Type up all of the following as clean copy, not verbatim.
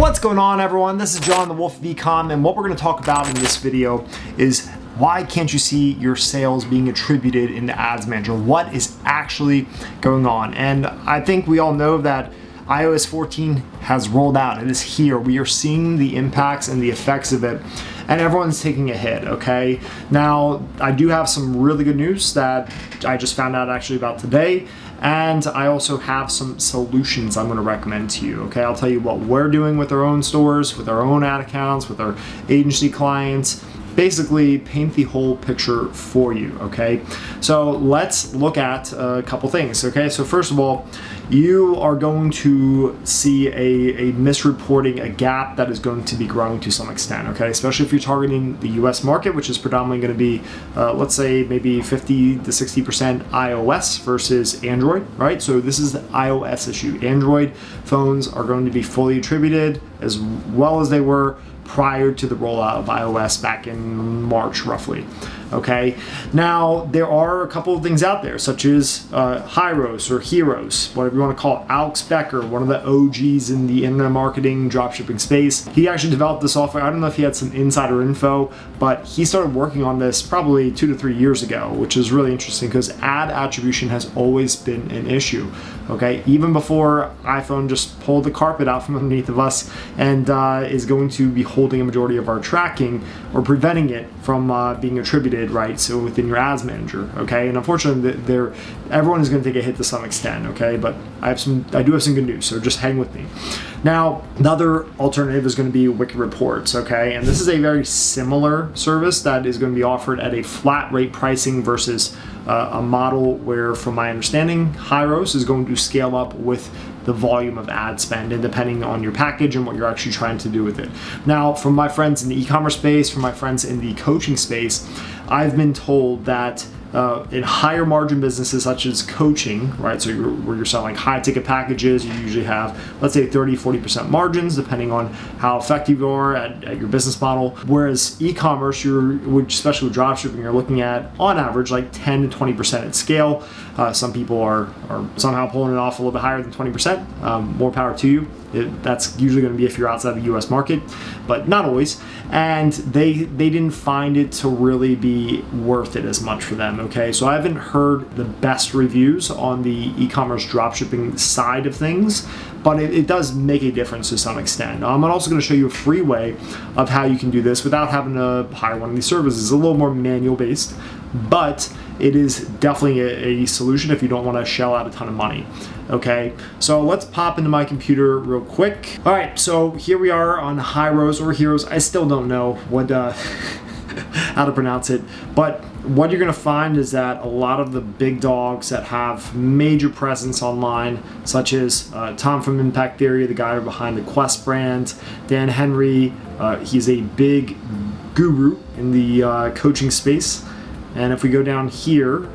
What's going on, everyone? This is John the Wolf of Ecom, and what we're going to talk about in this video is why can't you see your sales being attributed into Ads Manager? What is actually going on? And I think we all know that IOS14 has rolled out. It is here. We are seeing the impacts and the effects of it, and everyone's taking a hit, okay? Now, I do have some really good news that I just found out actually about today, and I also have some solutions I'm going to recommend to you, okay? I'll tell you what we're doing with our own stores, with our own ad accounts, with our agency clients, basically paint the whole picture for you, okay? So let's look at a couple things, okay? So first of all, you are going to see a misreporting, a gap that is going to be growing to some extent, okay? Especially if you're targeting the US market, which is predominantly going to be, let's say maybe 50 to 60% iOS versus Android, right? So this is the iOS issue. Android phones are going to be fully attributed as well as they were prior to the rollout of iOS back in March, roughly. Okay, now there are a couple of things out there, such as Hyros or Heroes, whatever you want to call it. Alex Becker, one of the OGs in the internet marketing dropshipping space, he actually developed the software. I don't know if he had some insider info, but he started working on this probably 2 to 3 years ago, which is really interesting because ad attribution has always been an issue. Okay, even before iPhone just pulled the carpet out from underneath of us and is going to be holding a majority of our tracking or preventing it from being attributed, right? So within your ads manager, okay? And unfortunately, everyone is going to take a hit to some extent, okay? But I do have some good news, so just hang with me. Now, another alternative is going to be Wiki Reports, okay? And this is a very similar service that is going to be offered at a flat rate pricing versus a model where, from my understanding, Hyros is going to scale up with the volume of ad spend and depending on your package and what you're actually trying to do with it. Now, from my friends in the e-commerce space, from my friends in the coaching space, I've been told that in higher margin businesses such as coaching, right? So where you're selling high ticket packages, you usually have, let's say 30-40% margins, depending on how effective you are at your business model. Whereas e-commerce, especially with dropshipping, you're looking at on average like 10 to 20% at scale. Some people are somehow pulling it off a little bit higher than 20%. More power to you. That's usually going to be if you're outside the US market, but not always. And they didn't find it to really be worth it as much for them, okay? So I haven't heard the best reviews on the e-commerce dropshipping side of things, but it does make a difference to some extent. I'm also going to show you a free way of how you can do this without having to hire one of these services. It's a little more manual based, but it is definitely a solution if you don't want to shell out a ton of money. Okay, so let's pop into my computer real quick. All right, so here we are on Hyros or Heroes. I still don't know what how to pronounce it, but what you're going to find is that a lot of the big dogs that have major presence online, such as Tom from Impact Theory, the guy behind the Quest brand, Dan Henry, he's a big guru in the coaching space. And if we go down here,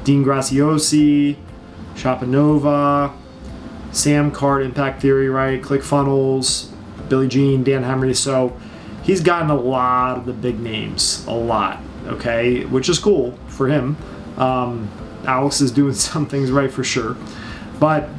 Dean Graziosi, Shapanova, Sam Card, Impact Theory, right? ClickFunnels, Billy Jean, Dan Henry. So he's gotten a lot of the big names, a lot, okay? Which is cool for him. Alex is doing some things right for sure. But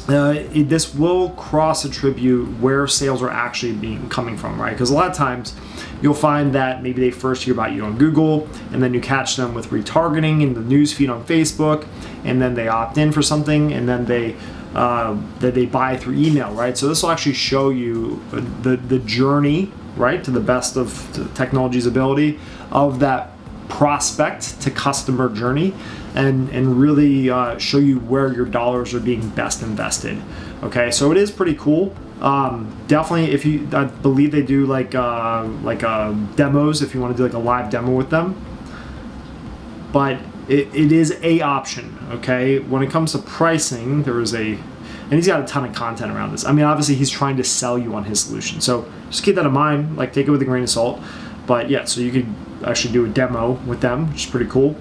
this will cross-attribute where sales are actually coming from, right? Because a lot of times you'll find that maybe they first hear about you on Google, and then you catch them with retargeting in the newsfeed on Facebook, and then they opt in for something, and then they buy through email, right? So this will actually show you the journey, right, to the best of the technology's ability of that prospect to customer journey, and really show you where your dollars are being best invested. Okay, so it is pretty cool. Definitely, I believe they do like demos if you want to do like a live demo with them. But it is a option. Okay, when it comes to pricing, and he's got a ton of content around this. I mean, obviously he's trying to sell you on his solution, so just keep that in mind. Like, take it with a grain of salt. But yeah, so you could actually do a demo with them, which is pretty cool.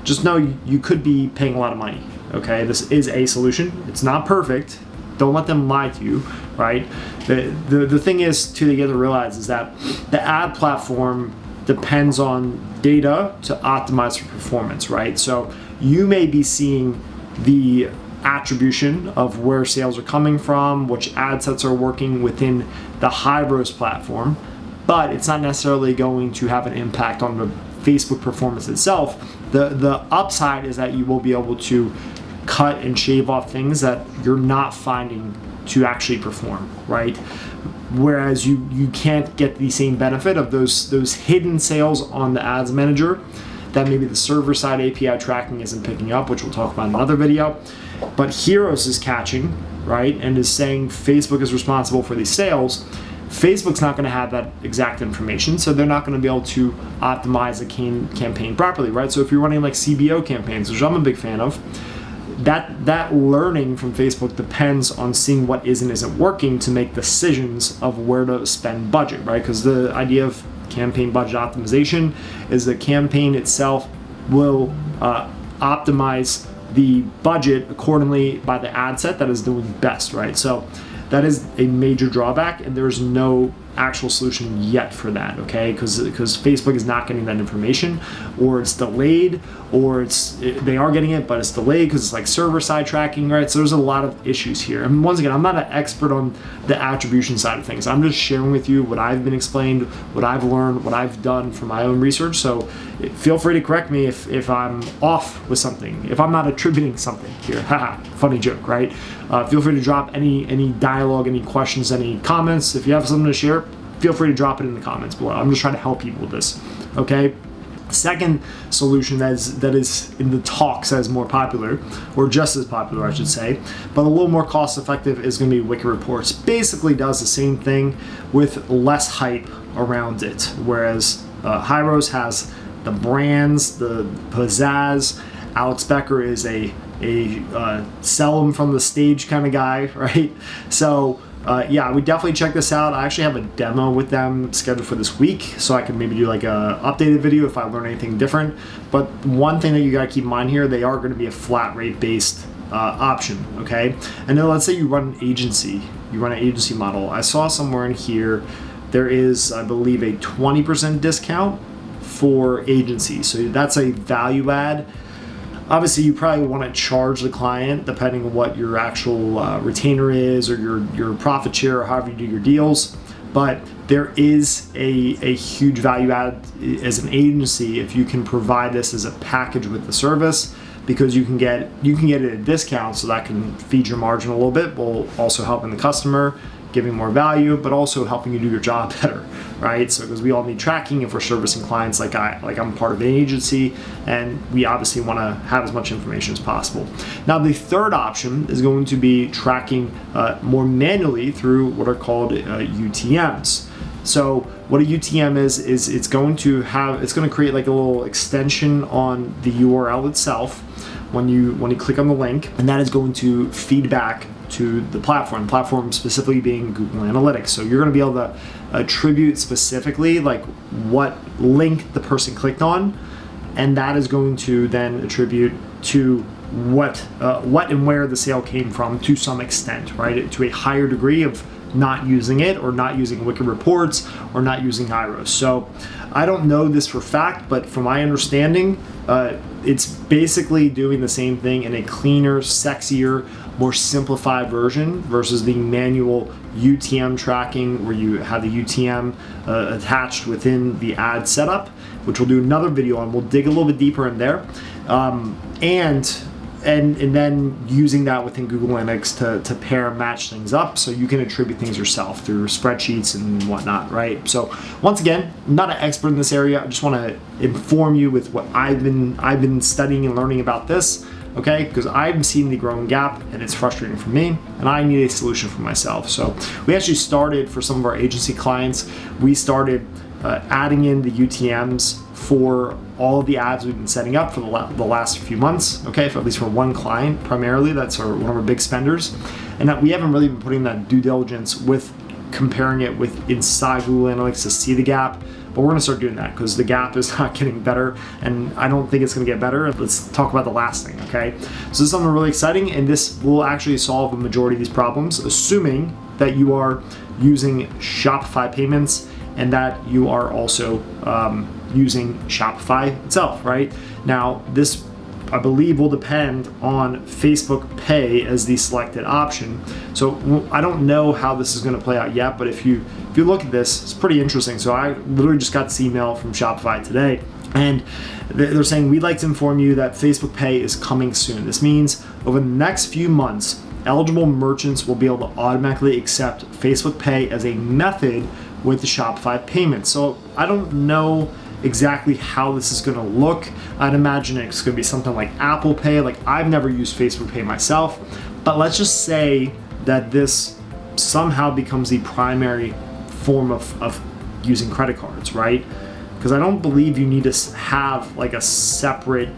Just know you could be paying a lot of money. Okay, this is a solution. It's not perfect. Don't let them lie to you, right? The thing is, too, that you have to realize is that the ad platform depends on data to optimize for performance, right? So you may be seeing the attribution of where sales are coming from, which ad sets are working within the high-ROAS platform, but it's not necessarily going to have an impact on the Facebook performance itself. The upside is that you will be able to cut and shave off things that you're not finding to actually perform, right? Whereas you can't get the same benefit of those hidden sales on the ads manager that maybe the server-side API tracking isn't picking up, which we'll talk about in another video. But Heroes is catching, right, and is saying Facebook is responsible for these sales. Facebook's not going to have that exact information, so they're not going to be able to optimize a campaign properly, right? So if you're running like CBO campaigns, which I'm a big fan of, that learning from Facebook depends on seeing what is and isn't working to make decisions of where to spend budget, right? Because the idea of campaign budget optimization is the campaign itself will optimize the budget accordingly by the ad set that is doing best, right? So that is a major drawback, and there's no actual solution yet for that, okay? Because Facebook is not getting that information, or it's delayed, or they are getting it, but it's delayed because it's like server-side tracking, right? So there's a lot of issues here. And once again, I'm not an expert on the attribution side of things. I'm just sharing with you what I've been explained, what I've learned, what I've done for my own research. So feel free to correct me if I'm off with something, if I'm not attributing something here. Haha, funny joke, right? Feel free to drop any dialogue, any questions, any comments. If you have something to share, feel free to drop it in the comments below. I'm just trying to help people with this, okay? Second solution that is in the talks as more popular, or just as popular, I should say, but a little more cost effective, is going to be Wicked Reports. Basically does the same thing with less hype around it, whereas Hyros has the brands, the pizzazz. Alex Becker is a sell them from the stage kind of guy, right? So yeah, we definitely check this out. I actually have a demo with them scheduled for this week, so I can maybe do like a updated video if I learn anything different. But one thing that you gotta keep in mind here, they are gonna be a flat rate based option, okay? And then let's say you run an agency, model. I saw somewhere in here, there is, I believe, a 20% discount for agencies. So that's a value add. Obviously, you probably want to charge the client depending on what your actual retainer is, or your profit share, or however you do your deals. But there is a huge value add as an agency if you can provide this as a package with the service, because you can get it at a discount, so that can feed your margin a little bit, while also helping the customer, giving more value, but also helping you do your job better, right? So because we all need tracking if we're servicing clients, like I'm part of an agency, and we obviously want to have as much information as possible. Now the third option is going to be tracking more manually through what are called UTMs. So what a UTM is it's going to create like a little extension on the URL itself when you click on the link, and that is going to feed back to the platform specifically being Google Analytics. So you're going to be able to attribute specifically like what link the person clicked on, and that is going to then attribute to what and where the sale came from to some extent, right? To a higher degree of not using it, or not using Wicked Reports, or not using Hyros. So I don't know this for fact, but from my understanding, it's basically doing the same thing in a cleaner, sexier, more simplified version versus the manual UTM tracking, where you have the UTM attached within the ad setup, which we'll do another video on. We'll dig a little bit deeper in there, and then using that within Google Analytics to pair and match things up, so you can attribute things yourself through spreadsheets and whatnot, right? So once again, I'm not an expert in this area. I just want to inform you with what I've been studying and learning about this, okay? Because I've seen the growing gap, and it's frustrating for me, and I need a solution for myself. So we actually started, for some of our agency clients, we started adding in the UTMs for all of the ads we've been setting up for the last few months, okay, for at least for one client primarily. That's one of our big spenders, and that we haven't really been putting that due diligence with comparing it with inside Google Analytics to see the gap. But we're going to start doing that, because the gap is not getting better, and I don't think it's going to get better. Let's talk about the last thing, okay? So this is something really exciting, and this will actually solve the majority of these problems, assuming that you are using Shopify payments and that you are also using Shopify itself, right? Now, this I believe will depend on Facebook Pay as the selected option. So I don't know how this is going to play out yet, but if you look at this, it's pretty interesting. So I literally just got this email from Shopify today, and they're saying, we'd like to inform you that Facebook Pay is coming soon. This means over the next few months, eligible merchants will be able to automatically accept Facebook Pay as a method with the Shopify payment. So I don't know exactly how this is going to look. I'd imagine it's going to be something like Apple Pay. Like, I've never used Facebook Pay myself, but let's just say that this somehow becomes the primary form of using credit cards, right? Because I don't believe you need to have like a separate,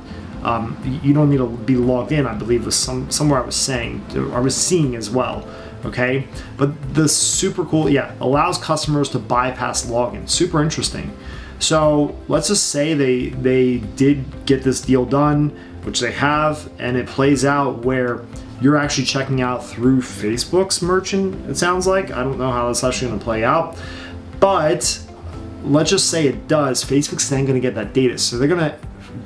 you don't need to be logged in, I believe was somewhere I was seeing as well. Okay, but the super cool, allows customers to bypass login. Super interesting. So let's just say they did get this deal done, which they have, and it plays out where you're actually checking out through Facebook's merchant, it sounds like. I don't know how that's actually going to play out, but let's just say it does. Facebook's then going to get that data, so they're going to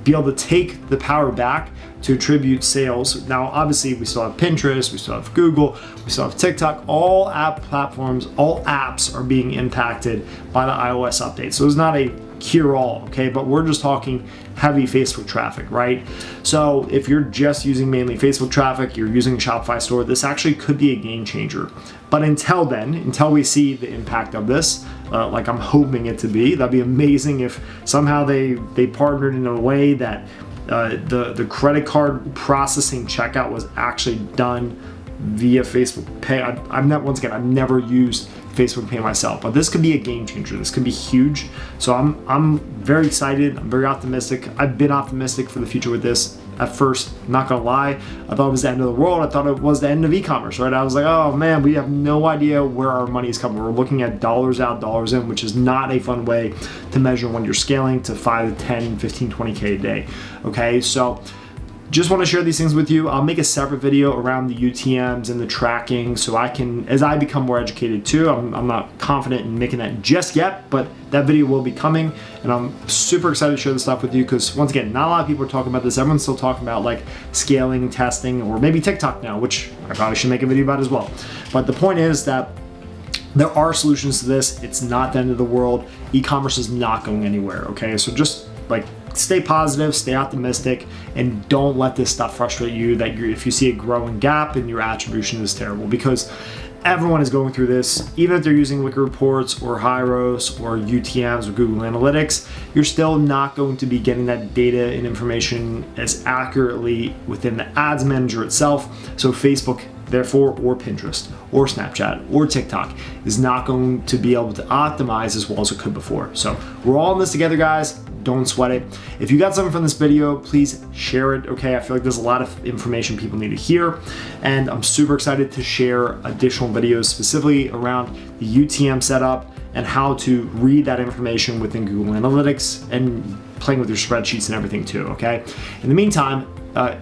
be able to take the power back to attribute sales. Now, obviously, we still have Pinterest, we still have Google, we still have TikTok. All app platforms, all apps are being impacted by the iOS update. So it's not a cure-all, okay? But we're just talking heavy Facebook traffic, right? So if you're just using mainly Facebook traffic, you're using a Shopify store, this actually could be a game changer. But until then, until we see the impact of this, like I'm hoping it to be, that'd be amazing if somehow they partnered in a way that the credit card processing checkout was actually done via Facebook Pay. I've never used Facebook Pay myself, but this could be a game changer. This could be huge. So I'm very excited. I'm very optimistic. I've been optimistic for the future with this. At first, not gonna lie, I thought it was the end of the world. I thought it was the end of e-commerce, right? I was like, oh man, we have no idea where our money is coming. We're looking at dollars out, dollars in, which is not a fun way to measure when you're scaling to 5 to 10, 15, 20K a day. Okay, so just want to share these things with you. I'll make a separate video around the UTMs and the tracking so I can, as I become more educated too, I'm not confident in making that just yet, but that video will be coming, and I'm super excited to share this stuff with you because, once again, not a lot of people are talking about this. Everyone's still talking about like scaling, testing, or maybe TikTok now, which I probably should make a video about as well. But the point is that there are solutions to this. It's not the end of the world. E-commerce is not going anywhere, okay? So just like stay positive, stay optimistic, and don't let this stuff frustrate you that if you see a growing gap and your attribution is terrible, because everyone is going through this. Even if they're using Wicked Reports or Hyros or UTMs or Google Analytics, you're still not going to be getting that data and information as accurately within the ads manager itself. So Facebook, therefore, or Pinterest or Snapchat or TikTok is not going to be able to optimize as well as it could before. So we're all in this together, guys. Don't sweat it. If you got something from this video, please share it, okay? I feel like there's a lot of information people need to hear, and I'm super excited to share additional videos specifically around the UTM setup and how to read that information within Google Analytics and playing with your spreadsheets and everything too, okay? In the meantime,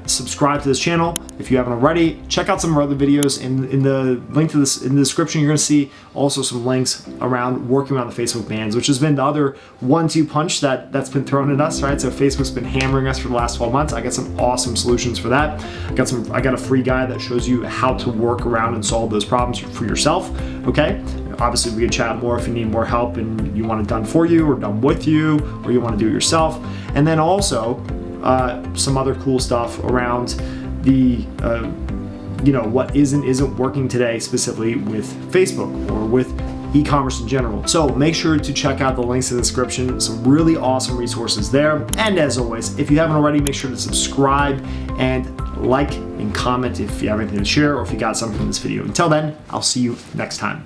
subscribe to this channel if you haven't already. Check out some of our other videos. In the link to this in the description, you're going to see also some links around working around the Facebook bans, which has been the other 1-2 punch that's been thrown at us, right? So Facebook's been hammering us for the last 12 months. I got some awesome solutions for that. I got a free guide that shows you how to work around and solve those problems for yourself, okay? Obviously, we can chat more if you need more help and you want it done for you or done with you, or you want to do it yourself. And then also some other cool stuff around the what isn't working today, specifically with Facebook or with e-commerce in general. So make sure to check out the links in the description. Some really awesome resources there. And as always, if you haven't already, make sure to subscribe and like and comment if you have anything to share or if you got something from this video. Until then, I'll see you next time.